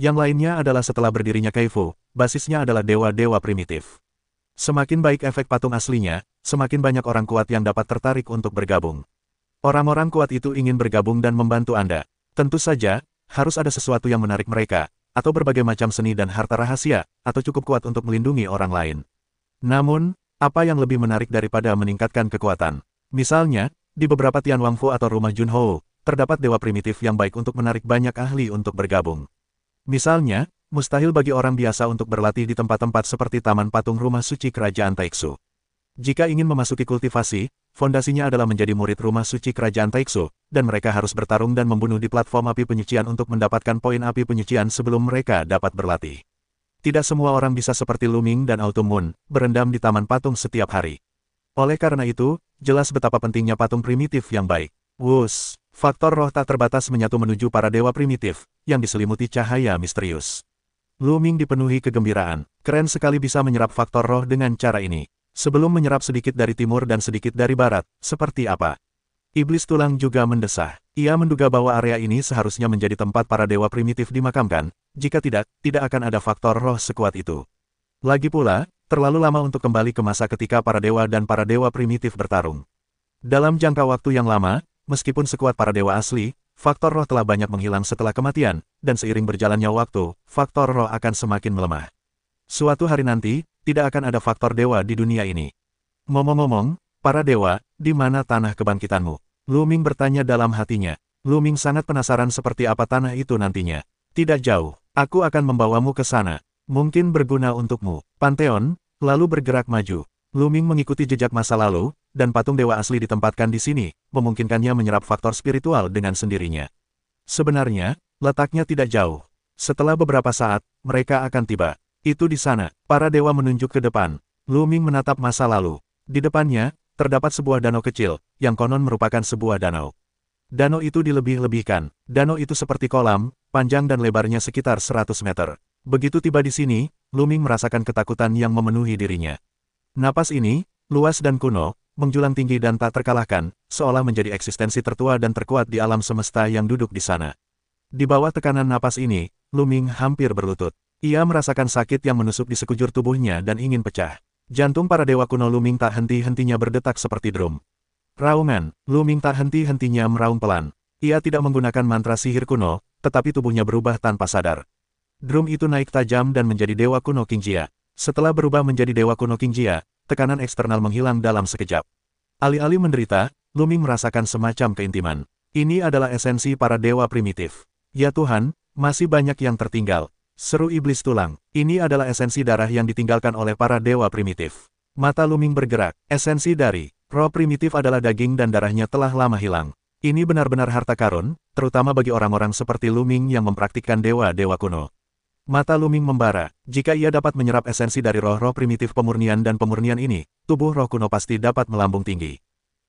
Yang lainnya adalah setelah berdirinya Kaifu, basisnya adalah dewa-dewa primitif. Semakin baik efek patung aslinya, semakin banyak orang kuat yang dapat tertarik untuk bergabung. Orang-orang kuat itu ingin bergabung dan membantu Anda. Tentu saja, harus ada sesuatu yang menarik mereka, atau berbagai macam seni dan harta rahasia, atau cukup kuat untuk melindungi orang lain. Namun, apa yang lebih menarik daripada meningkatkan kekuatan? Misalnya, di beberapa Tian Wangfu atau rumah Junhou, terdapat dewa primitif yang baik untuk menarik banyak ahli untuk bergabung. Misalnya, mustahil bagi orang biasa untuk berlatih di tempat-tempat seperti Taman Patung Rumah Suci Kerajaan Taiksu. Jika ingin memasuki kultivasi, fondasinya adalah menjadi murid Rumah Suci Kerajaan Taiksu, dan mereka harus bertarung dan membunuh di platform api penyucian untuk mendapatkan poin api penyucian sebelum mereka dapat berlatih. Tidak semua orang bisa seperti Lu Ming dan Autumn Moon, berendam di Taman Patung setiap hari. Oleh karena itu, jelas betapa pentingnya patung primitif yang baik. Wus, faktor roh tak terbatas menyatu menuju para dewa primitif, yang diselimuti cahaya misterius. Lu Ming dipenuhi kegembiraan, keren sekali bisa menyerap faktor roh dengan cara ini. Sebelum menyerap sedikit dari timur dan sedikit dari barat, seperti apa? Iblis tulang juga mendesah. Ia menduga bahwa area ini seharusnya menjadi tempat para dewa primitif dimakamkan, jika tidak, tidak akan ada faktor roh sekuat itu. Lagi pula, terlalu lama untuk kembali ke masa ketika para dewa dan para dewa primitif bertarung. Dalam jangka waktu yang lama, meskipun sekuat para dewa asli, faktor roh telah banyak menghilang setelah kematian, dan seiring berjalannya waktu, faktor roh akan semakin melemah. Suatu hari nanti, tidak akan ada faktor dewa di dunia ini. Ngomong-ngomong, para dewa, di mana tanah kebangkitanmu? Lu Ming bertanya dalam hatinya. Lu Ming sangat penasaran seperti apa tanah itu nantinya. Tidak jauh, aku akan membawamu ke sana. Mungkin berguna untukmu. Pantheon, lalu bergerak maju. Lu Ming mengikuti jejak masa lalu, dan patung dewa asli ditempatkan di sini, memungkinkannya menyerap faktor spiritual dengan sendirinya. Sebenarnya, letaknya tidak jauh. Setelah beberapa saat, mereka akan tiba. Itu di sana, para dewa menunjuk ke depan. Lu Ming menatap masa lalu. Di depannya, terdapat sebuah danau kecil, yang konon merupakan sebuah danau. Danau itu dilebih-lebihkan. Danau itu seperti kolam, panjang dan lebarnya sekitar 100 meter. Begitu tiba di sini, Lu Ming merasakan ketakutan yang memenuhi dirinya. Napas ini, luas dan kuno, menjulang tinggi dan tak terkalahkan, seolah menjadi eksistensi tertua dan terkuat di alam semesta yang duduk di sana. Di bawah tekanan napas ini, Lu Ming hampir berlutut. Ia merasakan sakit yang menusuk di sekujur tubuhnya dan ingin pecah. Jantung para dewa kuno Lu Ming tak henti-hentinya berdetak seperti drum. Raungan, Lu Ming tak henti-hentinya meraung pelan. Ia tidak menggunakan mantra sihir kuno, tetapi tubuhnya berubah tanpa sadar. Drum itu naik tajam dan menjadi dewa kuno King Jia. Setelah berubah menjadi dewa kuno King Jia, tekanan eksternal menghilang dalam sekejap. Alih-alih menderita, Lu Ming merasakan semacam keintiman. Ini adalah esensi para dewa primitif. Ya Tuhan, masih banyak yang tertinggal. Seru iblis tulang. Ini adalah esensi darah yang ditinggalkan oleh para dewa primitif. Mata Lu Ming bergerak. Esensi dari roh primitif adalah daging dan darahnya telah lama hilang. Ini benar-benar harta karun, terutama bagi orang-orang seperti Lu Ming yang mempraktikkan dewa-dewa kuno. Mata Lu Ming membara. Jika ia dapat menyerap esensi dari roh-roh primitif pemurnian dan pemurnian ini, tubuh roh kuno pasti dapat melambung tinggi.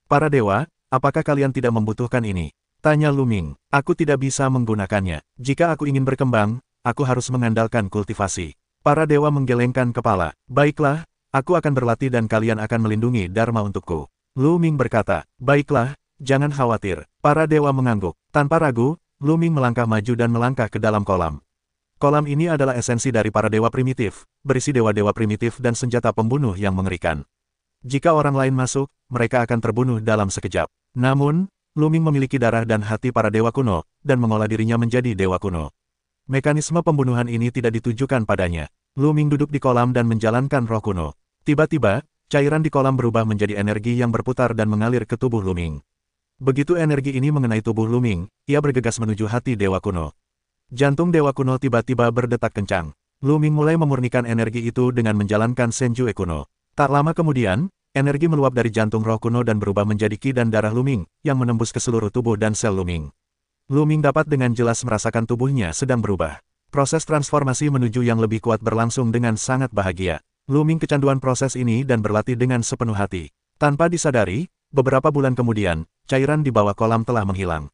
Para dewa, apakah kalian tidak membutuhkan ini? Tanya Lu Ming. Aku tidak bisa menggunakannya. Jika aku ingin berkembang, aku harus mengandalkan kultivasi. Para dewa menggelengkan kepala. Baiklah, aku akan berlatih dan kalian akan melindungi Dharma untukku. Lu Ming berkata, baiklah, jangan khawatir. Para dewa mengangguk. Tanpa ragu, Lu Ming melangkah maju dan melangkah ke dalam kolam. Kolam ini adalah esensi dari para dewa primitif, berisi dewa-dewa primitif dan senjata pembunuh yang mengerikan. Jika orang lain masuk, mereka akan terbunuh dalam sekejap. Namun, Lu Ming memiliki darah dan hati para dewa kuno, dan mengolah dirinya menjadi dewa kuno. Mekanisme pembunuhan ini tidak ditujukan padanya. Lu Ming duduk di kolam dan menjalankan roh kuno. Tiba-tiba, cairan di kolam berubah menjadi energi yang berputar dan mengalir ke tubuh Lu Ming. Begitu energi ini mengenai tubuh Lu Ming, ia bergegas menuju hati dewa kuno. Jantung dewa kuno tiba-tiba berdetak kencang. Lu Ming mulai memurnikan energi itu dengan menjalankan Senjue kuno. Tak lama kemudian, energi meluap dari jantung roh kuno dan berubah menjadi ki dan darah Lu Ming, yang menembus ke seluruh tubuh dan sel Lu Ming. Lu Ming dapat dengan jelas merasakan tubuhnya sedang berubah. Proses transformasi menuju yang lebih kuat berlangsung dengan sangat bahagia. Lu Ming kecanduan proses ini dan berlatih dengan sepenuh hati. Tanpa disadari, beberapa bulan kemudian, cairan di bawah kolam telah menghilang.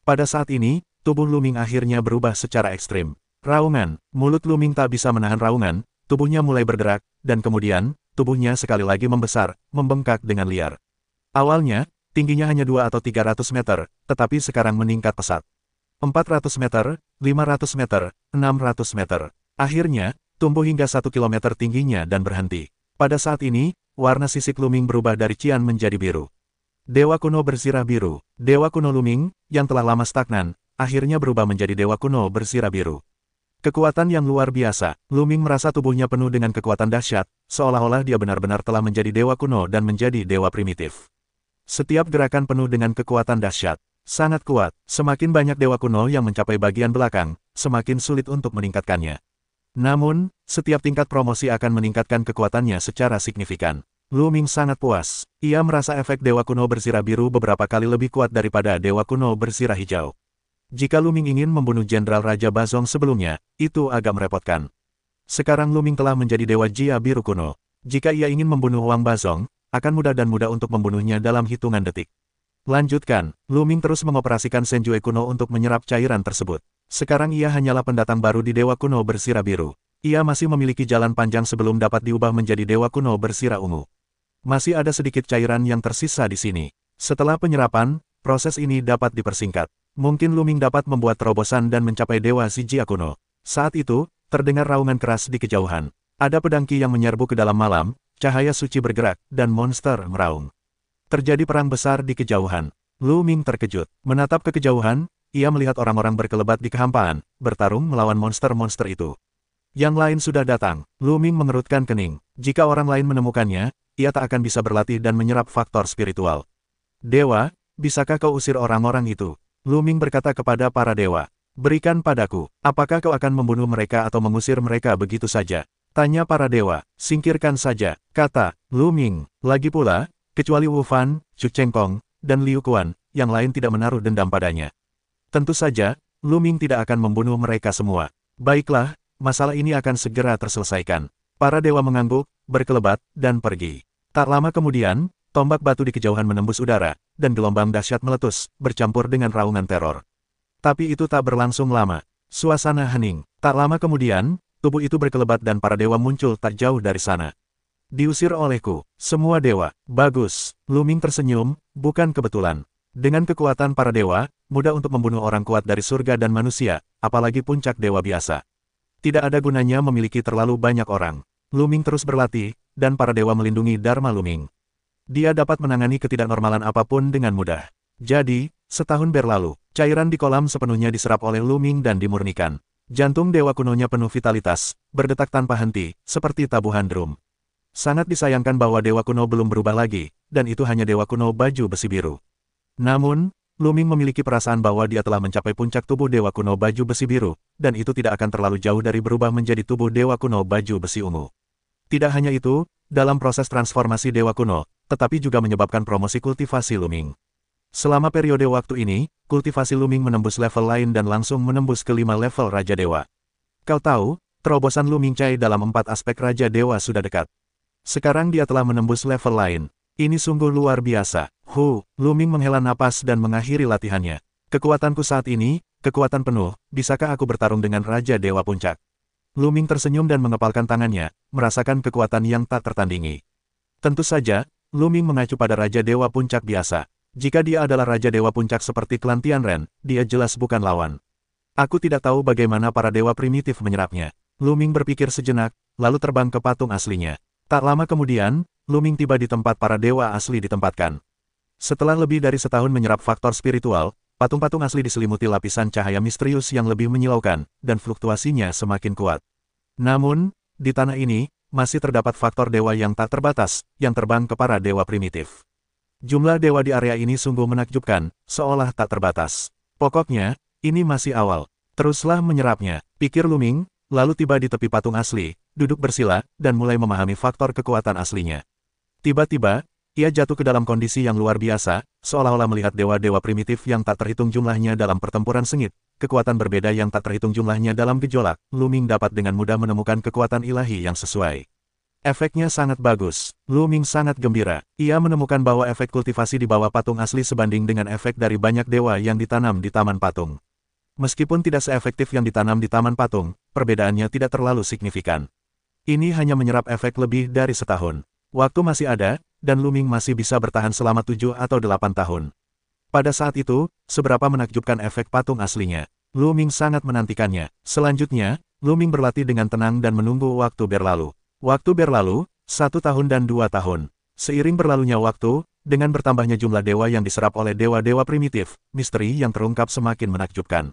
Pada saat ini, tubuh Lu Ming akhirnya berubah secara ekstrim. Raungan, mulut Lu Ming tak bisa menahan raungan, tubuhnya mulai bergerak, dan kemudian, tubuhnya sekali lagi membesar, membengkak dengan liar. Awalnya, tingginya hanya 2 atau 300 meter, tetapi sekarang meningkat pesat. 400 meter, 500 meter, 600 meter. Akhirnya, tumbuh hingga 1 kilometer tingginya dan berhenti. Pada saat ini, warna sisik Luming berubah dari cian menjadi biru. Dewa kuno bersirah biru. Dewa kuno Luming, yang telah lama stagnan, akhirnya berubah menjadi dewa kuno bersirah biru. Kekuatan yang luar biasa. Luming merasa tubuhnya penuh dengan kekuatan dahsyat, seolah-olah dia benar-benar telah menjadi dewa kuno dan menjadi dewa primitif. Setiap gerakan penuh dengan kekuatan dahsyat. Sangat kuat. Semakin banyak dewa kuno yang mencapai bagian belakang, semakin sulit untuk meningkatkannya. Namun, setiap tingkat promosi akan meningkatkan kekuatannya secara signifikan. Luming sangat puas. Ia merasa efek dewa kuno bersirah biru beberapa kali lebih kuat daripada dewa kuno bersirah hijau. Jika Luming ingin membunuh Jenderal Raja Bazong sebelumnya, itu agak merepotkan. Sekarang Luming telah menjadi dewa Jia biru kuno. Jika ia ingin membunuh Wang Bazong, akan mudah untuk membunuhnya dalam hitungan detik. Lanjutkan, Luming terus mengoperasikan Senjue kuno untuk menyerap cairan tersebut. Sekarang ia hanyalah pendatang baru di dewa kuno bersirah biru. Ia masih memiliki jalan panjang sebelum dapat diubah menjadi dewa kuno bersirah ungu. Masih ada sedikit cairan yang tersisa di sini. Setelah penyerapan, proses ini dapat dipersingkat. Mungkin Luming dapat membuat terobosan dan mencapai dewa si Jia kuno. Saat itu, terdengar raungan keras di kejauhan. Ada pedang Qi yang menyerbu ke dalam malam, cahaya suci bergerak, dan monster meraung. Terjadi perang besar di kejauhan. Luming terkejut. Menatap ke kejauhan, ia melihat orang-orang berkelebat di kehampaan, bertarung melawan monster-monster itu. Yang lain sudah datang. Luming mengerutkan kening. Jika orang lain menemukannya, ia tak akan bisa berlatih dan menyerap faktor spiritual. Dewa, bisakah kau usir orang-orang itu? Luming berkata kepada para dewa. Berikan padaku, apakah kau akan membunuh mereka atau mengusir mereka begitu saja? Tanya para dewa. Singkirkan saja, kata Luming. Lagi pula, kecuali Wu Fan, Chu Chengkong, dan Liu Quan, yang lain tidak menaruh dendam padanya. Tentu saja, Luming tidak akan membunuh mereka semua. Baiklah, masalah ini akan segera terselesaikan. Para dewa mengangguk, berkelebat, dan pergi. Tak lama kemudian, tombak batu di kejauhan menembus udara, dan gelombang dahsyat meletus, bercampur dengan raungan teror. Tapi itu tak berlangsung lama. Suasana hening. Tak lama kemudian, tubuh itu berkelebat dan para dewa muncul tak jauh dari sana. Diusir olehku, semua dewa. Bagus. Luming tersenyum, bukan kebetulan. Dengan kekuatan para dewa, mudah untuk membunuh orang kuat dari surga dan manusia, apalagi puncak dewa biasa. Tidak ada gunanya memiliki terlalu banyak orang. Luming terus berlatih, dan para dewa melindungi Dharma Luming. Dia dapat menangani ketidaknormalan apapun dengan mudah. Jadi, setahun berlalu, cairan di kolam sepenuhnya diserap oleh Luming dan dimurnikan. Jantung dewa kunonya penuh vitalitas, berdetak tanpa henti, seperti tabuhan drum. Sangat disayangkan bahwa dewa kuno belum berubah lagi, dan itu hanya dewa kuno baju besi biru. Namun, Luming memiliki perasaan bahwa dia telah mencapai puncak tubuh dewa kuno baju besi biru, dan itu tidak akan terlalu jauh dari berubah menjadi tubuh dewa kuno baju besi ungu. Tidak hanya itu, dalam proses transformasi dewa kuno, tetapi juga menyebabkan promosi kultivasi Luming. Selama periode waktu ini, kultivasi Luming menembus level lain dan langsung menembus ke 5 level Raja Dewa. Kau tahu, terobosan Luming Cai dalam 4 aspek Raja Dewa sudah dekat. Sekarang dia telah menembus level lain. Ini sungguh luar biasa. Luming menghela napas dan mengakhiri latihannya. Kekuatanku saat ini, kekuatan penuh, bisakah aku bertarung dengan Raja Dewa Puncak? Luming tersenyum dan mengepalkan tangannya, merasakan kekuatan yang tak tertandingi. Tentu saja, Luming mengacu pada Raja Dewa Puncak biasa. Jika dia adalah Raja Dewa Puncak seperti Klan Tianren, dia jelas bukan lawan. Aku tidak tahu bagaimana para dewa primitif menyerapnya. Luming berpikir sejenak, lalu terbang ke patung aslinya. Tak lama kemudian, Luming tiba di tempat para dewa asli ditempatkan. Setelah lebih dari setahun menyerap faktor spiritual, patung-patung asli diselimuti lapisan cahaya misterius yang lebih menyilaukan, dan fluktuasinya semakin kuat. Namun, di tanah ini, masih terdapat faktor dewa yang tak terbatas, yang terbang ke para dewa primitif. Jumlah dewa di area ini sungguh menakjubkan, seolah tak terbatas. Pokoknya, ini masih awal. Teruslah menyerapnya, pikir Luming, lalu tiba di tepi patung asli, duduk bersila, dan mulai memahami faktor kekuatan aslinya. Tiba-tiba, ia jatuh ke dalam kondisi yang luar biasa, seolah-olah melihat dewa-dewa primitif yang tak terhitung jumlahnya dalam pertempuran sengit, kekuatan berbeda yang tak terhitung jumlahnya dalam gejolak. Luming dapat dengan mudah menemukan kekuatan ilahi yang sesuai. Efeknya sangat bagus. Luming sangat gembira. Ia menemukan bahwa efek kultivasi di bawah patung asli sebanding dengan efek dari banyak dewa yang ditanam di taman patung. Meskipun tidak seefektif yang ditanam di taman patung, perbedaannya tidak terlalu signifikan. Ini hanya menyerap efek lebih dari setahun. Waktu masih ada, dan Luming masih bisa bertahan selama 7 atau 8 tahun. Pada saat itu, seberapa menakjubkan efek patung aslinya. Lu Ming sangat menantikannya. Selanjutnya, Lu Ming berlatih dengan tenang dan menunggu waktu berlalu. Waktu berlalu, 1 tahun dan 2 tahun. Seiring berlalunya waktu, dengan bertambahnya jumlah dewa yang diserap oleh dewa-dewa primitif, misteri yang terungkap semakin menakjubkan.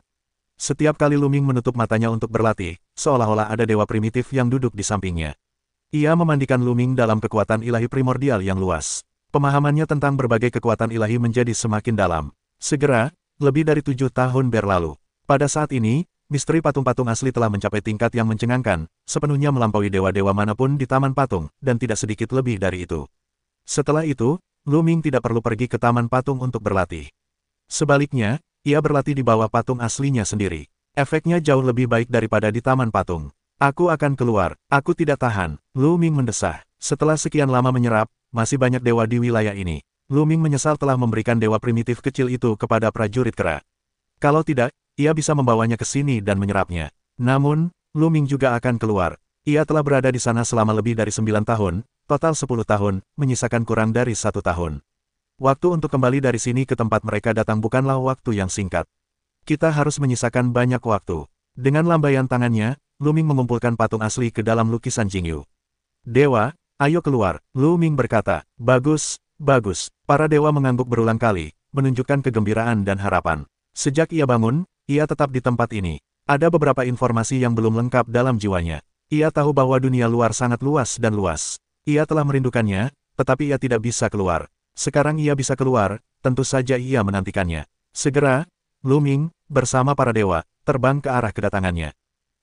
Setiap kali Lu Ming menutup matanya untuk berlatih, seolah-olah ada dewa primitif yang duduk di sampingnya. Ia memandikan Lu Ming dalam kekuatan ilahi primordial yang luas. Pemahamannya tentang berbagai kekuatan ilahi menjadi semakin dalam. Segera, lebih dari 7 tahun berlalu. Pada saat ini, misteri patung-patung asli telah mencapai tingkat yang mencengangkan, sepenuhnya melampaui dewa-dewa manapun di Taman Patung, dan tidak sedikit lebih dari itu. Setelah itu, Lu Ming tidak perlu pergi ke Taman Patung untuk berlatih. Sebaliknya, ia berlatih di bawah patung aslinya sendiri. Efeknya jauh lebih baik daripada di Taman Patung. Aku akan keluar, aku tidak tahan, Lu Ming mendesah. Setelah sekian lama menyerap, masih banyak dewa di wilayah ini. Lu Ming menyesal telah memberikan dewa primitif kecil itu kepada prajurit kera. Kalau tidak, ia bisa membawanya ke sini dan menyerapnya. Namun, Lu Ming juga akan keluar. Ia telah berada di sana selama lebih dari 9 tahun, total 10 tahun, menyisakan kurang dari 1 tahun. Waktu untuk kembali dari sini ke tempat mereka datang bukanlah waktu yang singkat. Kita harus menyisakan banyak waktu. Dengan lambaian tangannya, Lu Ming mengumpulkan patung asli ke dalam lukisan Jingyu. Dewa, ayo keluar, Lu Ming berkata. Bagus, bagus. Para dewa mengangguk berulang kali, menunjukkan kegembiraan dan harapan. Sejak ia bangun, ia tetap di tempat ini. Ada beberapa informasi yang belum lengkap dalam jiwanya. Ia tahu bahwa dunia luar sangat luas dan luas. Ia telah merindukannya, tetapi ia tidak bisa keluar. Sekarang ia bisa keluar, tentu saja ia menantikannya. Segera, Lu Ming, bersama para dewa, terbang ke arah kedatangannya.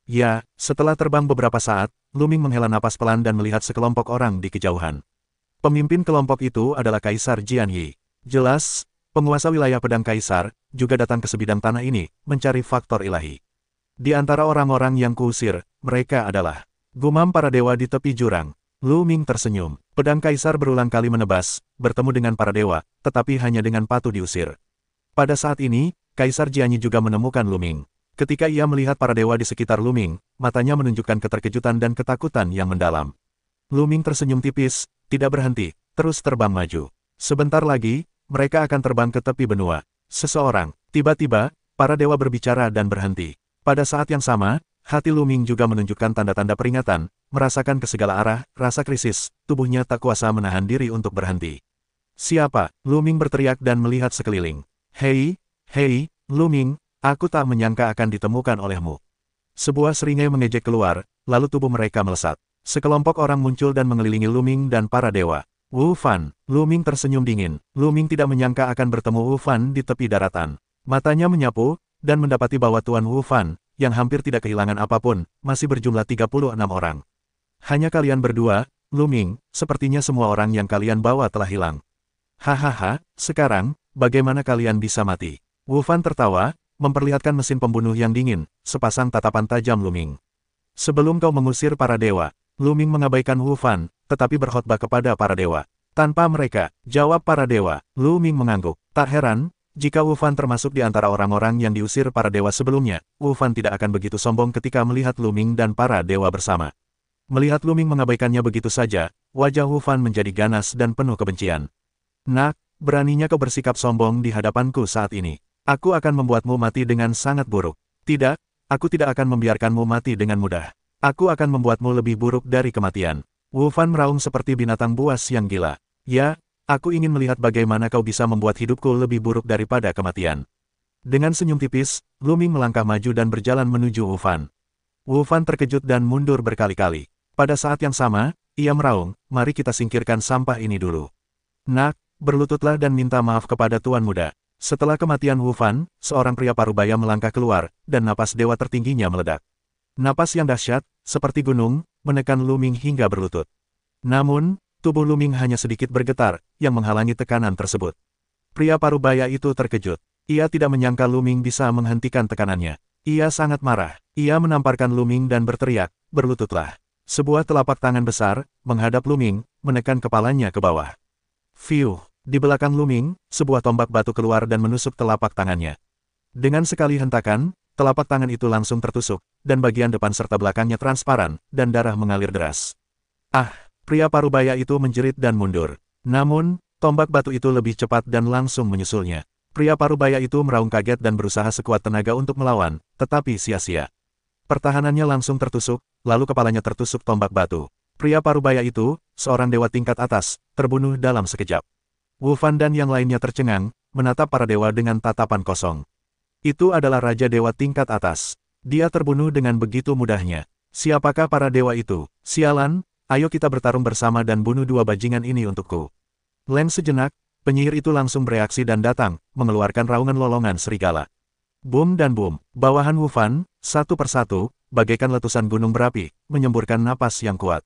Ya, setelah terbang beberapa saat, Lu Ming menghela napas pelan dan melihat sekelompok orang di kejauhan. Pemimpin kelompok itu adalah Kaisar Jian Yi. Jelas, penguasa wilayah pedang Kaisar, juga datang ke sebidang tanah ini, mencari faktor ilahi. Di antara orang-orang yang kuusir, mereka adalah gumam para dewa di tepi jurang. Lu Ming tersenyum. Pedang Kaisar berulang kali menebas, bertemu dengan para dewa, tetapi hanya dengan patuh diusir. Pada saat ini, Kaisar Jian Yi juga menemukan Lu Ming. Ketika ia melihat para dewa di sekitar Lu Ming, matanya menunjukkan keterkejutan dan ketakutan yang mendalam. Lu Ming tersenyum tipis, tidak berhenti, terus terbang maju. Sebentar lagi, mereka akan terbang ke tepi benua. Seseorang, tiba-tiba, para dewa berbicara dan berhenti. Pada saat yang sama, hati Lu Ming juga menunjukkan tanda-tanda peringatan, merasakan ke segala arah, rasa krisis, tubuhnya tak kuasa menahan diri untuk berhenti. Siapa? Lu Ming berteriak dan melihat sekeliling. Hei, Lu Ming, aku tak menyangka akan ditemukan olehmu. Sebuah seringai mengejek keluar, lalu tubuh mereka melesat. Sekelompok orang muncul dan mengelilingi Lu Ming dan para dewa. Wu Fan, Lu Ming tersenyum dingin. Lu Ming tidak menyangka akan bertemu Wu Fan di tepi daratan. Matanya menyapu, dan mendapati bahwa Tuan Wu Fan, yang hampir tidak kehilangan apapun, masih berjumlah 36 orang. Hanya kalian berdua, Lu Ming, sepertinya semua orang yang kalian bawa telah hilang. Hahaha, sekarang, bagaimana kalian bisa mati? Wu Fan tertawa, memperlihatkan mesin pembunuh yang dingin, sepasang tatapan tajam Lu Ming. Sebelum kau mengusir para dewa, Lu Ming mengabaikan Wu Fan, tetapi berkhotbah kepada para dewa. Tanpa mereka, jawab para dewa, Lu Ming mengangguk. Tak heran, jika Wu Fan termasuk di antara orang-orang yang diusir para dewa sebelumnya, Wu Fan tidak akan begitu sombong ketika melihat Lu Ming dan para dewa bersama. Melihat Lu Ming mengabaikannya begitu saja, wajah Wu Fan menjadi ganas dan penuh kebencian. Nak, beraninya kau bersikap sombong di hadapanku saat ini. Aku akan membuatmu mati dengan sangat buruk. Tidak, aku tidak akan membiarkanmu mati dengan mudah. Aku akan membuatmu lebih buruk dari kematian. Wu Fan meraung seperti binatang buas yang gila. Ya, aku ingin melihat bagaimana kau bisa membuat hidupku lebih buruk daripada kematian. Dengan senyum tipis, Lu Ming melangkah maju dan berjalan menuju Wu Fan. Wu Fan terkejut dan mundur berkali-kali. Pada saat yang sama, ia meraung, mari kita singkirkan sampah ini dulu. Nak, berlututlah dan minta maaf kepada Tuan Muda. Setelah kematian Wu Fan, seorang pria parubaya melangkah keluar, dan napas dewa tertingginya meledak. Napas yang dahsyat, seperti gunung, menekan Lu Ming hingga berlutut. Namun, tubuh Lu Ming hanya sedikit bergetar, yang menghalangi tekanan tersebut. Pria parubaya itu terkejut. Ia tidak menyangka Lu Ming bisa menghentikan tekanannya. Ia sangat marah. Ia menamparkan Lu Ming dan berteriak, berlututlah. Sebuah telapak tangan besar, menghadap Lu Ming, menekan kepalanya ke bawah. Fiuh. Di belakang Lu Ming, sebuah tombak batu keluar dan menusuk telapak tangannya. Dengan sekali hentakan, telapak tangan itu langsung tertusuk, dan bagian depan serta belakangnya transparan, dan darah mengalir deras. Ah, pria parubaya itu menjerit dan mundur. Namun, tombak batu itu lebih cepat dan langsung menyusulnya. Pria parubaya itu meraung kaget dan berusaha sekuat tenaga untuk melawan, tetapi sia-sia. Pertahanannya langsung tertusuk, lalu kepalanya tertusuk tombak batu. Pria parubaya itu, seorang dewa tingkat atas, terbunuh dalam sekejap. Wu Fan dan yang lainnya tercengang, menatap para dewa dengan tatapan kosong. Itu adalah Raja Dewa tingkat atas. Dia terbunuh dengan begitu mudahnya. Siapakah para dewa itu? Sialan, ayo kita bertarung bersama dan bunuh dua bajingan ini untukku. Leng sejenak, penyihir itu langsung bereaksi dan datang, mengeluarkan raungan lolongan serigala. Boom dan boom, bawahan Wu Fan, satu persatu, bagaikan letusan gunung berapi, menyemburkan napas yang kuat.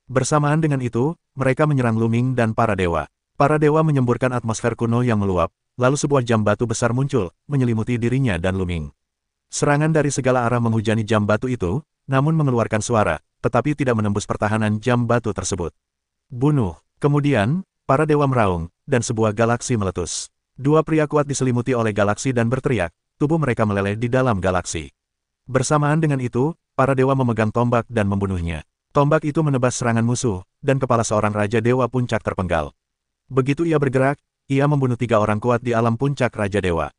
Bersamaan dengan itu, mereka menyerang Luming dan para dewa. Para dewa menyemburkan atmosfer kuno yang meluap, lalu sebuah jam batu besar muncul, menyelimuti dirinya dan Luming. Serangan dari segala arah menghujani jam batu itu, namun mengeluarkan suara, tetapi tidak menembus pertahanan jam batu tersebut. Bunuh. Kemudian, para dewa meraung, dan sebuah galaksi meletus. Dua pria kuat diselimuti oleh galaksi dan berteriak, tubuh mereka meleleh di dalam galaksi. Bersamaan dengan itu, para dewa memegang tombak dan membunuhnya. Tombak itu menebas serangan musuh, dan kepala seorang Raja Dewa Puncak terpenggal. Begitu ia bergerak, ia membunuh 3 orang kuat di alam puncak Raja Dewa.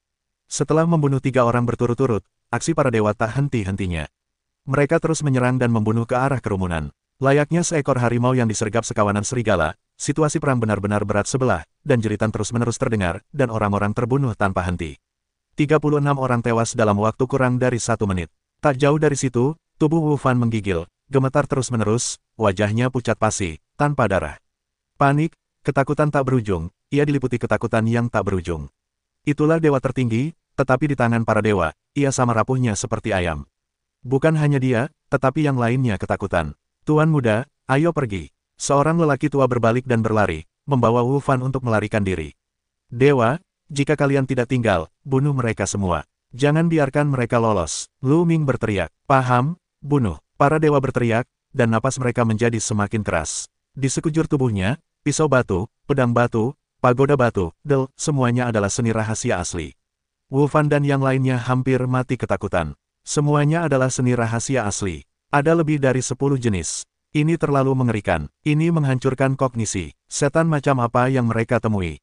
Setelah membunuh 3 orang berturut-turut, aksi para dewa tak henti-hentinya. Mereka terus menyerang dan membunuh ke arah kerumunan. Layaknya seekor harimau yang disergap sekawanan serigala, situasi perang benar-benar berat sebelah, dan jeritan terus-menerus terdengar, dan orang-orang terbunuh tanpa henti. 36 orang tewas dalam waktu kurang dari 1 menit. Tak jauh dari situ, tubuh Wu Fan menggigil, gemetar terus-menerus, wajahnya pucat pasi, tanpa darah. Panik, ketakutan tak berujung, ia diliputi ketakutan yang tak berujung. Itulah dewa tertinggi, tetapi di tangan para dewa, ia sama rapuhnya seperti ayam. Bukan hanya dia, tetapi yang lainnya ketakutan. Tuan muda, ayo pergi. Seorang lelaki tua berbalik dan berlari, membawa Wu Fan untuk melarikan diri. Dewa, jika kalian tidak tinggal, bunuh mereka semua. Jangan biarkan mereka lolos. Lu Ming berteriak. Paham, bunuh. Para dewa berteriak, dan napas mereka menjadi semakin keras. Di sekujur tubuhnya, pisau batu, pedang batu, pagoda batu, semuanya adalah seni rahasia asli. Wu Fan dan yang lainnya hampir mati ketakutan. Semuanya adalah seni rahasia asli. Ada lebih dari 10 jenis. Ini terlalu mengerikan. Ini menghancurkan kognisi. Setan macam apa yang mereka temui?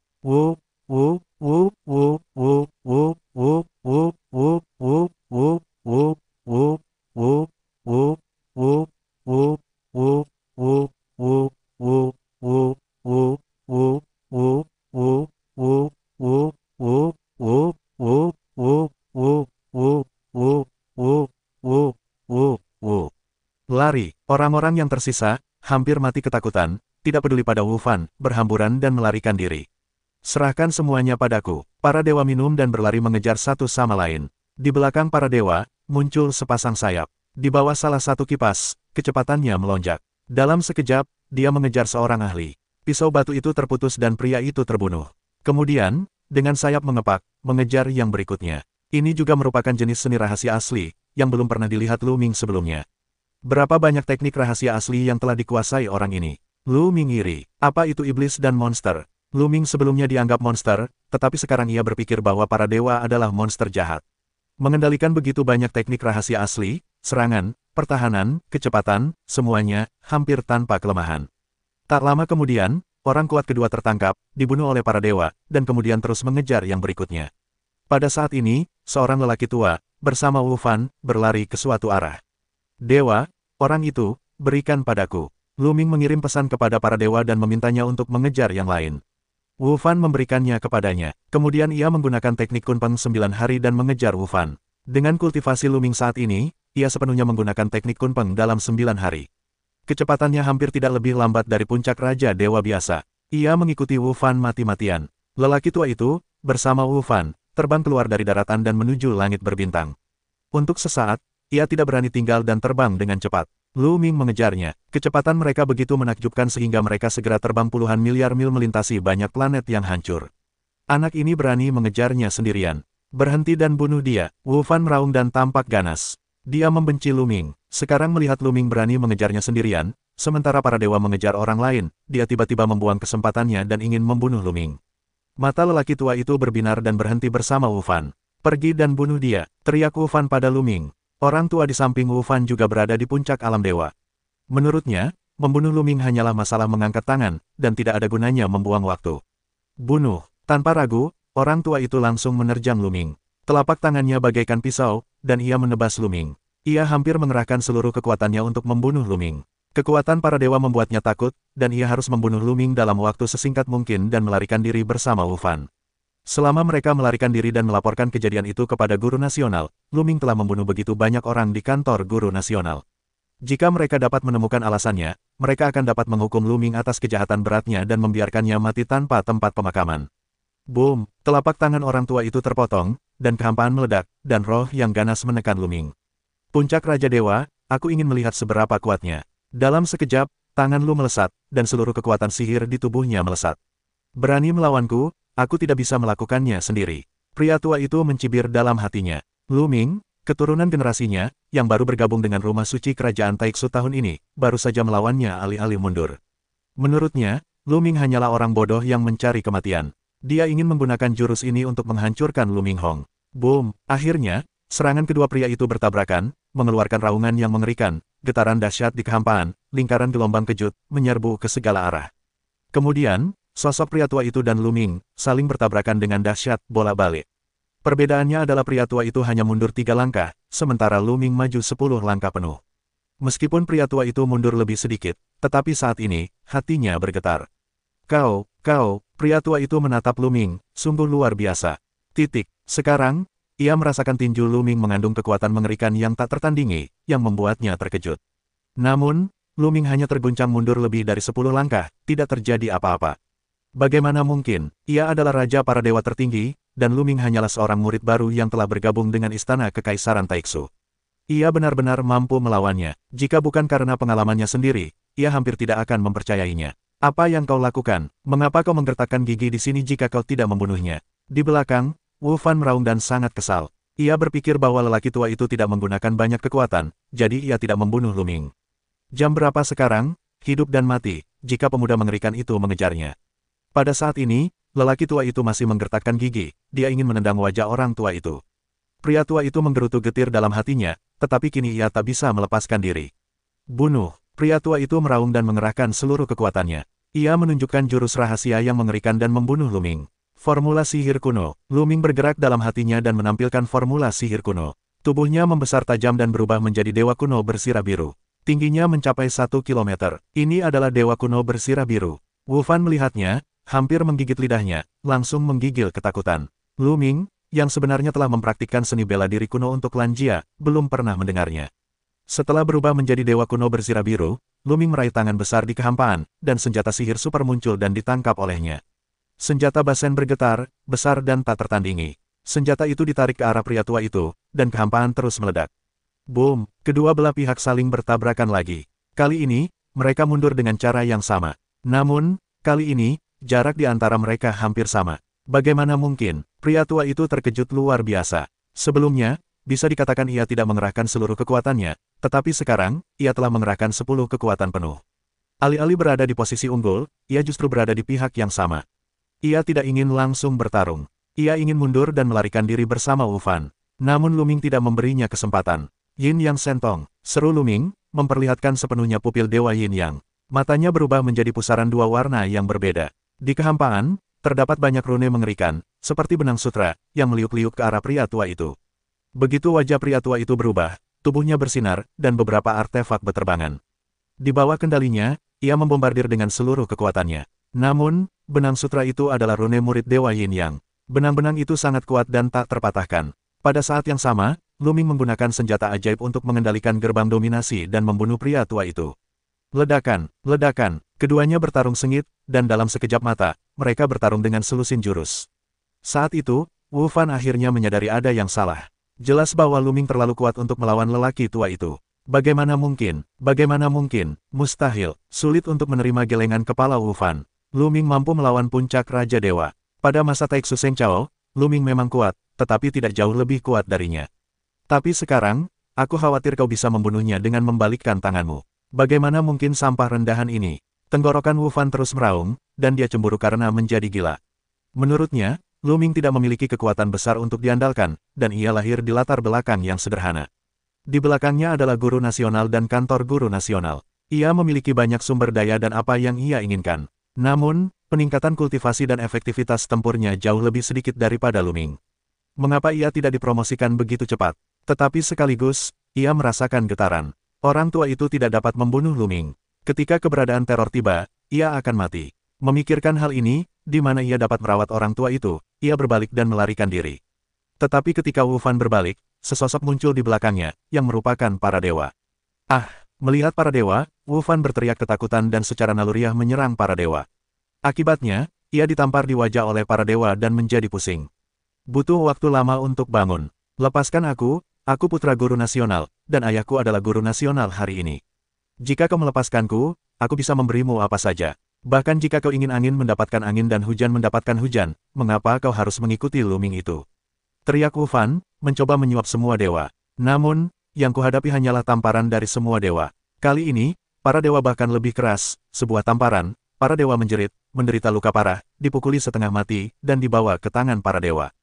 Lari. Orang-orang yang tersisa, hampir mati ketakutan, tidak peduli pada Wu Fan, berhamburan dan melarikan diri. Serahkan semuanya padaku. Para dewa minum dan berlari mengejar satu sama lain. Di belakang para dewa, muncul sepasang sayap. Di bawah salah satu kipas, kecepatannya melonjak. Dalam sekejap, dia mengejar seorang ahli. Pisau batu itu terputus dan pria itu terbunuh. Kemudian, dengan sayap mengepak, mengejar yang berikutnya. Ini juga merupakan jenis seni rahasia asli, yang belum pernah dilihat Lu Ming sebelumnya. Berapa banyak teknik rahasia asli yang telah dikuasai orang ini? Lu Ming iri. Apa itu iblis dan monster? Lu Ming sebelumnya dianggap monster, tetapi sekarang ia berpikir bahwa para dewa adalah monster jahat. Mengendalikan begitu banyak teknik rahasia asli, serangan, pertahanan, kecepatan, semuanya, hampir tanpa kelemahan. Tak lama kemudian, orang kuat kedua tertangkap, dibunuh oleh para dewa, dan kemudian terus mengejar yang berikutnya. Pada saat ini, seorang lelaki tua, bersama Wu Fan, berlari ke suatu arah. Dewa, orang itu, berikan padaku. Lu Ming mengirim pesan kepada para dewa dan memintanya untuk mengejar yang lain. Wu Fan memberikannya kepadanya. Kemudian ia menggunakan teknik Kunpeng 9 hari dan mengejar Wu Fan. Dengan kultivasi Lu Ming saat ini, ia sepenuhnya menggunakan teknik Kunpeng dalam 9 hari. Kecepatannya hampir tidak lebih lambat dari puncak Raja Dewa biasa. Ia mengikuti Wu Fan mati-matian. Lelaki tua itu, bersama Wu Fan, terbang keluar dari daratan dan menuju langit berbintang. Untuk sesaat, ia tidak berani tinggal dan terbang dengan cepat. Lu Ming mengejarnya. Kecepatan mereka begitu menakjubkan sehingga mereka segera terbang puluhan miliar mil melintasi banyak planet yang hancur. Anak ini berani mengejarnya sendirian. Berhenti dan bunuh dia. Wu Fan meraung dan tampak ganas. Dia membenci Lu Ming. Sekarang melihat Lu Ming berani mengejarnya sendirian, sementara para dewa mengejar orang lain, dia tiba-tiba membuang kesempatannya dan ingin membunuh Lu Ming. Mata lelaki tua itu berbinar dan berhenti bersama Wu Fan. Pergi dan bunuh dia, teriak Wu Fan pada Lu Ming. Orang tua di samping Wu Fan juga berada di puncak alam dewa. Menurutnya, membunuh Lu Ming hanyalah masalah mengangkat tangan, dan tidak ada gunanya membuang waktu. Bunuh. Tanpa ragu, Orang tua itu langsung menerjang Luming. Telapak tangannya bagaikan pisau, dan ia menebas Luming. Ia hampir mengerahkan seluruh kekuatannya untuk membunuh Luming. Kekuatan para dewa membuatnya takut, dan ia harus membunuh Luming dalam waktu sesingkat mungkin dan melarikan diri bersama Wu Fan. Selama mereka melarikan diri dan melaporkan kejadian itu kepada Guru Nasional, Luming telah membunuh begitu banyak orang di kantor Guru Nasional. Jika mereka dapat menemukan alasannya, mereka akan dapat menghukum Luming atas kejahatan beratnya dan membiarkannya mati tanpa tempat pemakaman. Boom! Telapak tangan orang tua itu terpotong, dan kehampaan meledak, dan roh yang ganas menekan Luming. Puncak Raja Dewa, aku ingin melihat seberapa kuatnya. Dalam sekejap, tangan Lu melesat, dan seluruh kekuatan sihir di tubuhnya melesat. Berani melawanku, aku tidak bisa melakukannya sendiri. Pria tua itu mencibir dalam hatinya. Luming, keturunan generasinya, yang baru bergabung dengan rumah suci kerajaan Taiksu tahun ini, baru saja melawannya alih-alih mundur. Menurutnya, Luming hanyalah orang bodoh yang mencari kematian. Dia ingin menggunakan jurus ini untuk menghancurkan Luming Hong. Boom! Akhirnya, serangan kedua pria itu bertabrakan, mengeluarkan raungan yang mengerikan, getaran dahsyat di kehampaan, lingkaran gelombang kejut, menyerbu ke segala arah. Kemudian, sosok pria tua itu dan Luming saling bertabrakan dengan dahsyat bolak-balik. Perbedaannya adalah pria tua itu hanya mundur 3 langkah, sementara Luming maju 10 langkah penuh. Meskipun pria tua itu mundur lebih sedikit, tetapi saat ini, hatinya bergetar. Kau, pria tua itu menatap Luming, sungguh luar biasa. Sekarang, ia merasakan tinju Luming mengandung kekuatan mengerikan yang tak tertandingi, yang membuatnya terkejut. Namun, Luming hanya terguncang mundur lebih dari 10 langkah, tidak terjadi apa-apa. Bagaimana mungkin, ia adalah raja para dewa tertinggi, dan Luming hanyalah seorang murid baru yang telah bergabung dengan istana kekaisaran Taiksu. Ia benar-benar mampu melawannya. Jika bukan karena pengalamannya sendiri, ia hampir tidak akan mempercayainya. Apa yang kau lakukan? Mengapa kau menggertakkan gigi di sini jika kau tidak membunuhnya? Di belakang, Wu Fan meraung dan sangat kesal. Ia berpikir bahwa lelaki tua itu tidak menggunakan banyak kekuatan, jadi ia tidak membunuh Luming. Jam berapa sekarang? Hidup dan mati, jika pemuda mengerikan itu mengejarnya. Pada saat ini, lelaki tua itu masih menggertakkan gigi, dia ingin menendang wajah orang tua itu. Pria tua itu menggerutu getir dalam hatinya, tetapi kini ia tak bisa melepaskan diri. Bunuh! Pria tua itu meraung dan mengerahkan seluruh kekuatannya. Ia menunjukkan jurus rahasia yang mengerikan dan membunuh Luming. Formula sihir kuno. Luming bergerak dalam hatinya dan menampilkan formula sihir kuno. Tubuhnya membesar tajam dan berubah menjadi dewa kuno bersirah biru. Tingginya mencapai 1 kilometer. Ini adalah dewa kuno bersirah biru. Wu Fan melihatnya, hampir menggigit lidahnya, langsung menggigil ketakutan. Luming, yang sebenarnya telah mempraktikkan seni bela diri kuno untuk Lanjia, belum pernah mendengarnya. Setelah berubah menjadi dewa kuno bersirah biru, Luming meraih tangan besar di kehampaan, dan senjata sihir super muncul dan ditangkap olehnya. Senjata basen bergetar, besar dan tak tertandingi. Senjata itu ditarik ke arah pria tua itu, dan kehampaan terus meledak. Boom! Kedua belah pihak saling bertabrakan lagi. Kali ini, mereka mundur dengan cara yang sama. Namun, kali ini, jarak di antara mereka hampir sama. Bagaimana mungkin? Pria tua itu terkejut luar biasa. Sebelumnya, bisa dikatakan ia tidak mengerahkan seluruh kekuatannya, tetapi sekarang, ia telah mengerahkan 10 kekuatan penuh. Alih-alih berada di posisi unggul, ia justru berada di pihak yang sama. Ia tidak ingin langsung bertarung. Ia ingin mundur dan melarikan diri bersama Wu Fan. Namun Luming tidak memberinya kesempatan. Yin Yang Sentong, seru Luming, memperlihatkan sepenuhnya pupil Dewa Yin Yang. Matanya berubah menjadi pusaran 2 warna yang berbeda. Di kehampaan, terdapat banyak rune mengerikan, seperti benang sutra, yang meliuk-liuk ke arah pria tua itu. Begitu wajah pria tua itu berubah, tubuhnya bersinar, dan beberapa artefak berterbangan. Di bawah kendalinya, ia membombardir dengan seluruh kekuatannya. Namun, benang sutra itu adalah rune murid Dewa Yin Yang. Benang-benang itu sangat kuat dan tak terpatahkan. Pada saat yang sama, Luming menggunakan senjata ajaib untuk mengendalikan gerbang dominasi dan membunuh pria tua itu. Ledakan, keduanya bertarung sengit, dan dalam sekejap mata, mereka bertarung dengan selusin jurus. Saat itu, Wu Fan akhirnya menyadari ada yang salah. Jelas bahwa Luming terlalu kuat untuk melawan lelaki tua itu. Bagaimana mungkin? Mustahil, sulit untuk menerima gelengan kepala Wu Fan. Luming mampu melawan puncak Raja Dewa. Pada masa Taiksu Seng Chao, Luming memang kuat, tetapi tidak jauh lebih kuat darinya. Tapi sekarang, aku khawatir kau bisa membunuhnya dengan membalikkan tanganmu. Bagaimana mungkin sampah rendahan ini? Tenggorokan Wu Fan terus meraung, dan dia cemburu karena menjadi gila. Menurutnya, Luming tidak memiliki kekuatan besar untuk diandalkan, dan ia lahir di latar belakang yang sederhana. Di belakangnya adalah guru nasional dan kantor guru nasional. Ia memiliki banyak sumber daya dan apa yang ia inginkan. Namun, peningkatan kultivasi dan efektivitas tempurnya jauh lebih sedikit daripada Lu Ming. Mengapa ia tidak dipromosikan begitu cepat? Tetapi sekaligus, ia merasakan getaran. Orang tua itu tidak dapat membunuh Lu Ming. Ketika keberadaan teror tiba, ia akan mati. Memikirkan hal ini, di mana ia dapat merawat orang tua itu, ia berbalik dan melarikan diri. Tetapi ketika Wu Fan berbalik, sesosok muncul di belakangnya, yang merupakan para dewa. Ah! Melihat para dewa, Wu Fan berteriak ketakutan dan secara naluriah menyerang para dewa. Akibatnya, ia ditampar di wajah oleh para dewa dan menjadi pusing. Butuh waktu lama untuk bangun. Lepaskan aku putra guru nasional, dan ayahku adalah guru nasional hari ini. Jika kau melepaskanku, aku bisa memberimu apa saja. Bahkan jika kau ingin angin mendapatkan angin dan hujan mendapatkan hujan, mengapa kau harus mengikuti Lu Ming itu? Teriak Wu Fan, mencoba menyuap semua dewa. Namun, yang kuhadapi hanyalah tamparan dari semua dewa. Kali ini, para dewa bahkan lebih keras, sebuah tamparan, para dewa menjerit, menderita luka parah, dipukuli setengah mati, dan dibawa ke tangan para dewa.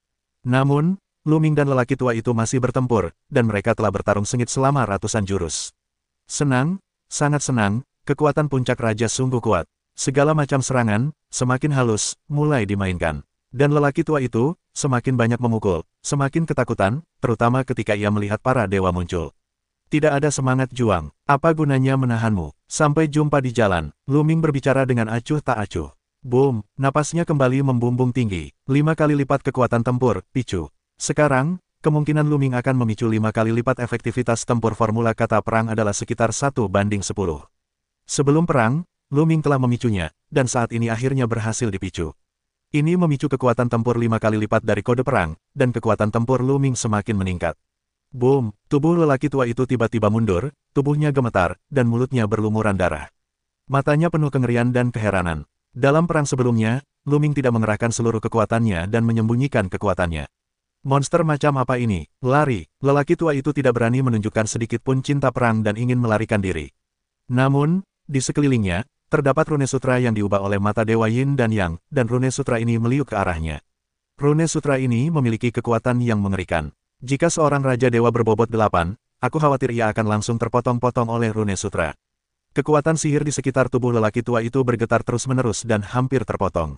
Namun, Lu Ming dan lelaki tua itu masih bertempur, dan mereka telah bertarung sengit selama ratusan jurus. Senang, sangat senang, kekuatan puncak raja sungguh kuat. Segala macam serangan, semakin halus, mulai dimainkan. Dan lelaki tua itu, semakin banyak memukul, semakin ketakutan, terutama ketika ia melihat para dewa muncul. Tidak ada semangat juang, apa gunanya menahanmu? Sampai jumpa di jalan, Lu Ming berbicara dengan acuh tak acuh. Boom, napasnya kembali membumbung tinggi, 5 kali lipat kekuatan tempur, picu. Sekarang, kemungkinan Lu Ming akan memicu 5 kali lipat efektivitas tempur formula kata perang adalah sekitar 1:10. Sebelum perang, Lu Ming telah memicunya, dan saat ini akhirnya berhasil dipicu. Ini memicu kekuatan tempur 5 kali lipat dari kode perang, dan kekuatan tempur Lu Ming semakin meningkat. Boom, tubuh lelaki tua itu tiba-tiba mundur, tubuhnya gemetar, dan mulutnya berlumuran darah. Matanya penuh kengerian dan keheranan. Dalam perang sebelumnya, Lu Ming tidak mengerahkan seluruh kekuatannya dan menyembunyikan kekuatannya. Monster macam apa ini? Lari, lelaki tua itu tidak berani menunjukkan sedikit pun cinta perang dan ingin melarikan diri. Namun, di sekelilingnya, terdapat rune sutra yang diubah oleh mata Dewa Yin dan Yang, dan rune sutra ini meliuk ke arahnya. Rune sutra ini memiliki kekuatan yang mengerikan. Jika seorang Raja Dewa berbobot 8, aku khawatir ia akan langsung terpotong-potong oleh rune sutra. Kekuatan sihir di sekitar tubuh lelaki tua itu bergetar terus-menerus dan hampir terpotong.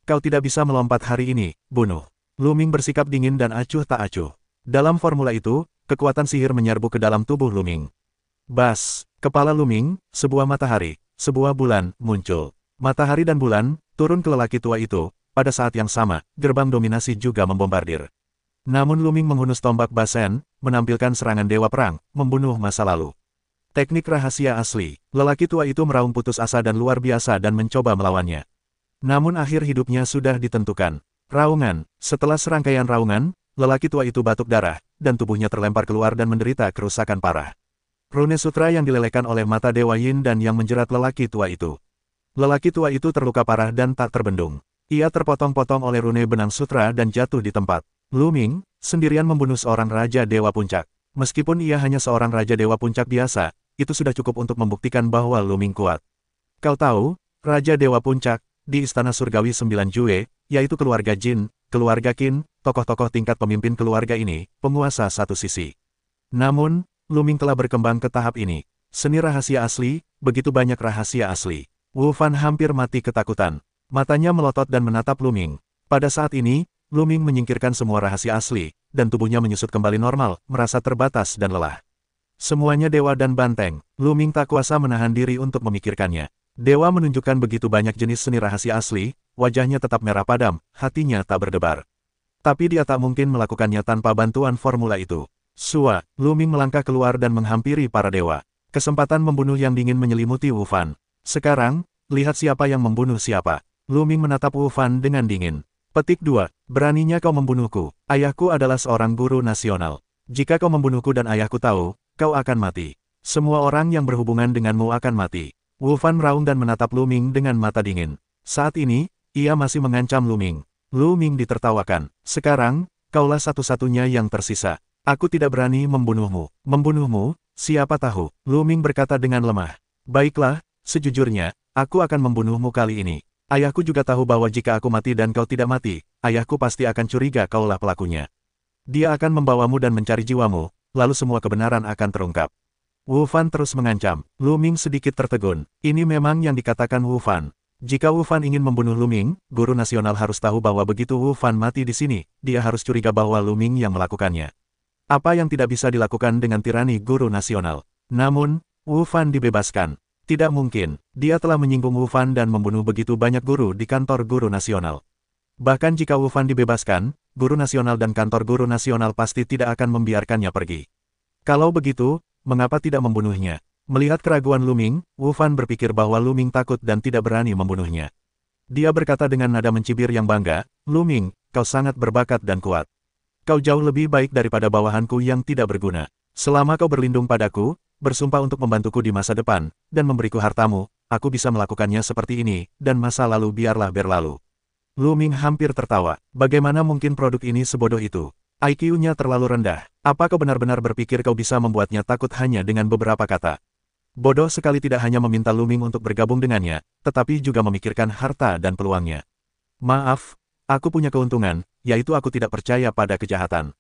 Kau tidak bisa melompat hari ini, bunuh. Lu Ming bersikap dingin dan acuh tak acuh. Dalam formula itu, kekuatan sihir menyerbu ke dalam tubuh Lu Ming. Bas, kepala Lu Ming, sebuah matahari, sebuah bulan, muncul. Matahari dan bulan, turun ke lelaki tua itu, pada saat yang sama, gerbang dominasi juga membombardir. Namun Lu Ming menghunus tombak Basen, menampilkan serangan dewa perang, membunuh masa lalu. Teknik rahasia asli, lelaki tua itu meraung putus asa dan luar biasa dan mencoba melawannya. Namun akhir hidupnya sudah ditentukan. Raungan, setelah serangkaian raungan, lelaki tua itu batuk darah, dan tubuhnya terlempar keluar dan menderita kerusakan parah. Rune sutra yang dilelehkan oleh mata Dewa Yin dan Yang menjerat lelaki tua itu. Lelaki tua itu terluka parah dan tak terbendung. Ia terpotong-potong oleh rune benang sutra dan jatuh di tempat. Lu Ming, sendirian membunuh seorang Raja Dewa Puncak. Meskipun ia hanya seorang Raja Dewa Puncak biasa, itu sudah cukup untuk membuktikan bahwa Lu Ming kuat. Kau tahu, Raja Dewa Puncak, di Istana Surgawi 9 Jue, yaitu keluarga Jin, keluarga Qin, tokoh-tokoh tingkat pemimpin keluarga ini, penguasa satu sisi. Namun, Lu Ming telah berkembang ke tahap ini. Seni rahasia asli, begitu banyak rahasia asli. Wu Fan hampir mati ketakutan. Matanya melotot dan menatap Lu Ming. Pada saat ini, Lu Ming menyingkirkan semua rahasia asli, dan tubuhnya menyusut kembali normal, merasa terbatas dan lelah. Semuanya dewa dan banteng, Lu Ming tak kuasa menahan diri untuk memikirkannya. Dewa menunjukkan begitu banyak jenis seni rahasia asli, wajahnya tetap merah padam, hatinya tak berdebar. Tapi dia tak mungkin melakukannya tanpa bantuan formula itu. Sua, Lu Ming melangkah keluar dan menghampiri para dewa. Kesempatan membunuh yang dingin menyelimuti Wu Fan. Sekarang, lihat siapa yang membunuh siapa. Lu Ming menatap Wu Fan dengan dingin. Petik 2. Beraninya kau membunuhku. Ayahku adalah seorang guru nasional. Jika kau membunuhku dan ayahku tahu, kau akan mati. Semua orang yang berhubungan denganmu akan mati. Wu Fan meraung dan menatap Lu Ming dengan mata dingin. Saat ini, ia masih mengancam Lu Ming. Lu Ming ditertawakan. Sekarang, kaulah satu-satunya yang tersisa. Aku tidak berani membunuhmu. Membunuhmu, siapa tahu, Lu Ming berkata dengan lemah. Baiklah, sejujurnya, aku akan membunuhmu kali ini. Ayahku juga tahu bahwa jika aku mati dan kau tidak mati, ayahku pasti akan curiga kaulah pelakunya. Dia akan membawamu dan mencari jiwamu, lalu semua kebenaran akan terungkap. Wu Fan terus mengancam. Lu Ming sedikit tertegun. Ini memang yang dikatakan Wu Fan. Jika Wu Fan ingin membunuh Lu Ming, guru nasional harus tahu bahwa begitu Wu Fan mati di sini, dia harus curiga bahwa Lu Ming yang melakukannya. Apa yang tidak bisa dilakukan dengan tirani guru nasional? Namun, Wu Fan dibebaskan. Tidak mungkin, dia telah menyinggung Wu Fan dan membunuh begitu banyak guru di kantor guru nasional. Bahkan jika Wu Fan dibebaskan, guru nasional dan kantor guru nasional pasti tidak akan membiarkannya pergi. Kalau begitu, mengapa tidak membunuhnya? Melihat keraguan Lu Ming, Wu Fan berpikir bahwa Lu Ming takut dan tidak berani membunuhnya. Dia berkata dengan nada mencibir yang bangga, "Lu Ming, kau sangat berbakat dan kuat. Kau jauh lebih baik daripada bawahanku yang tidak berguna. Selama kau berlindung padaku, bersumpah untuk membantuku di masa depan, dan memberiku hartamu, aku bisa melakukannya seperti ini, dan masa lalu biarlah berlalu." Lu Ming hampir tertawa. Bagaimana mungkin produk ini sebodoh itu? IQ-nya terlalu rendah. Apa kau benar-benar berpikir kau bisa membuatnya takut hanya dengan beberapa kata? Bodoh sekali tidak hanya meminta Lu Ming untuk bergabung dengannya, tetapi juga memikirkan harta dan peluangnya. Maaf, aku punya keuntungan, yaitu aku tidak percaya pada kejahatan.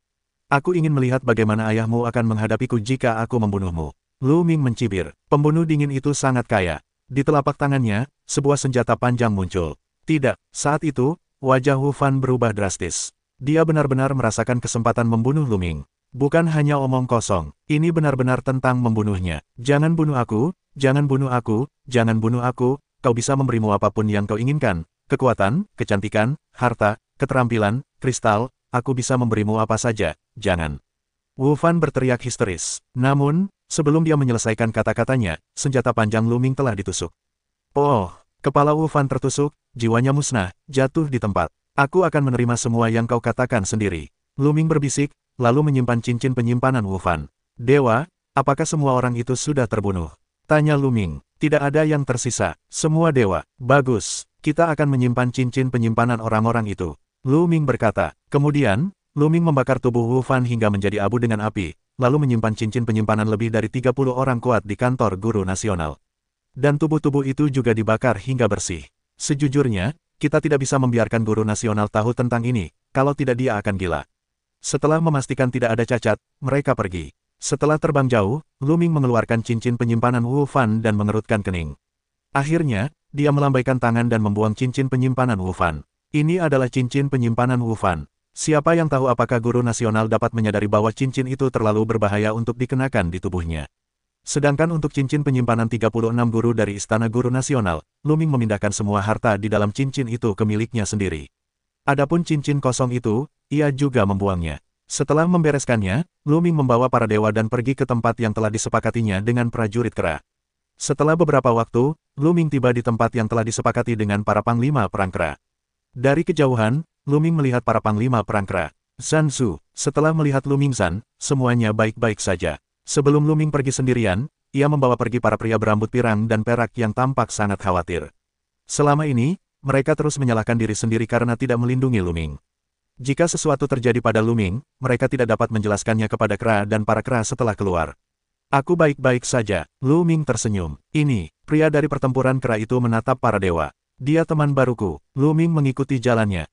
Aku ingin melihat bagaimana ayahmu akan menghadapiku jika aku membunuhmu. Lu Ming mencibir. Pembunuh dingin itu sangat kaya. Di telapak tangannya, sebuah senjata panjang muncul. Tidak, saat itu, wajah Wu Fan berubah drastis. Dia benar-benar merasakan kesempatan membunuh Lu Ming. Bukan hanya omong kosong, ini benar-benar tentang membunuhnya. Jangan bunuh aku, jangan bunuh aku, jangan bunuh aku, kau bisa memberimu apapun yang kau inginkan. Kekuatan, kecantikan, harta, keterampilan, kristal, aku bisa memberimu apa saja, jangan. Wu Fan berteriak histeris. Namun, sebelum dia menyelesaikan kata-katanya, senjata panjang Lu Ming telah ditusuk. Oh, kepala Wu Fan tertusuk, jiwanya musnah, jatuh di tempat. Aku akan menerima semua yang kau katakan sendiri. Lu Ming berbisik, lalu menyimpan cincin penyimpanan Wu Fan. Dewa, apakah semua orang itu sudah terbunuh? Tanya Lu Ming. Tidak ada yang tersisa. Semua dewa. Bagus. Kita akan menyimpan cincin penyimpanan orang-orang itu. Lu Ming berkata. Kemudian, Lu Ming membakar tubuh Wu Fan hingga menjadi abu dengan api, lalu menyimpan cincin penyimpanan lebih dari 30 orang kuat di kantor guru nasional. Dan tubuh-tubuh itu juga dibakar hingga bersih. Sejujurnya, kita tidak bisa membiarkan guru nasional tahu tentang ini, kalau tidak dia akan gila. Setelah memastikan tidak ada cacat, mereka pergi. Setelah terbang jauh, Lu Ming mengeluarkan cincin penyimpanan Wu Fan dan mengerutkan kening. Akhirnya, dia melambaikan tangan dan membuang cincin penyimpanan Wu Fan. Ini adalah cincin penyimpanan Wu Fan. Siapa yang tahu apakah guru nasional dapat menyadari bahwa cincin itu terlalu berbahaya untuk dikenakan di tubuhnya. Sedangkan untuk cincin penyimpanan 36 guru dari Istana Guru Nasional, Lu Ming memindahkan semua harta di dalam cincin itu ke miliknya sendiri. Adapun cincin kosong itu, ia juga membuangnya. Setelah membereskannya, Lu Ming membawa para dewa dan pergi ke tempat yang telah disepakatinya dengan prajurit kera. Setelah beberapa waktu, Lu Ming tiba di tempat yang telah disepakati dengan para panglima perang kera. Dari kejauhan, Lu Ming melihat para panglima perang kera. Zhan Zu, setelah melihat Lu Ming Zhan, semuanya baik-baik saja. Sebelum Lu Ming pergi sendirian, ia membawa pergi para pria berambut pirang dan perak yang tampak sangat khawatir. Selama ini, mereka terus menyalahkan diri sendiri karena tidak melindungi Lu Ming. Jika sesuatu terjadi pada Lu Ming, mereka tidak dapat menjelaskannya kepada kera dan para kera setelah keluar. Aku baik-baik saja, Lu Ming tersenyum. Ini, pria dari pertempuran kera itu menatap para dewa. Dia teman baruku. Lu Ming mengikuti jalannya.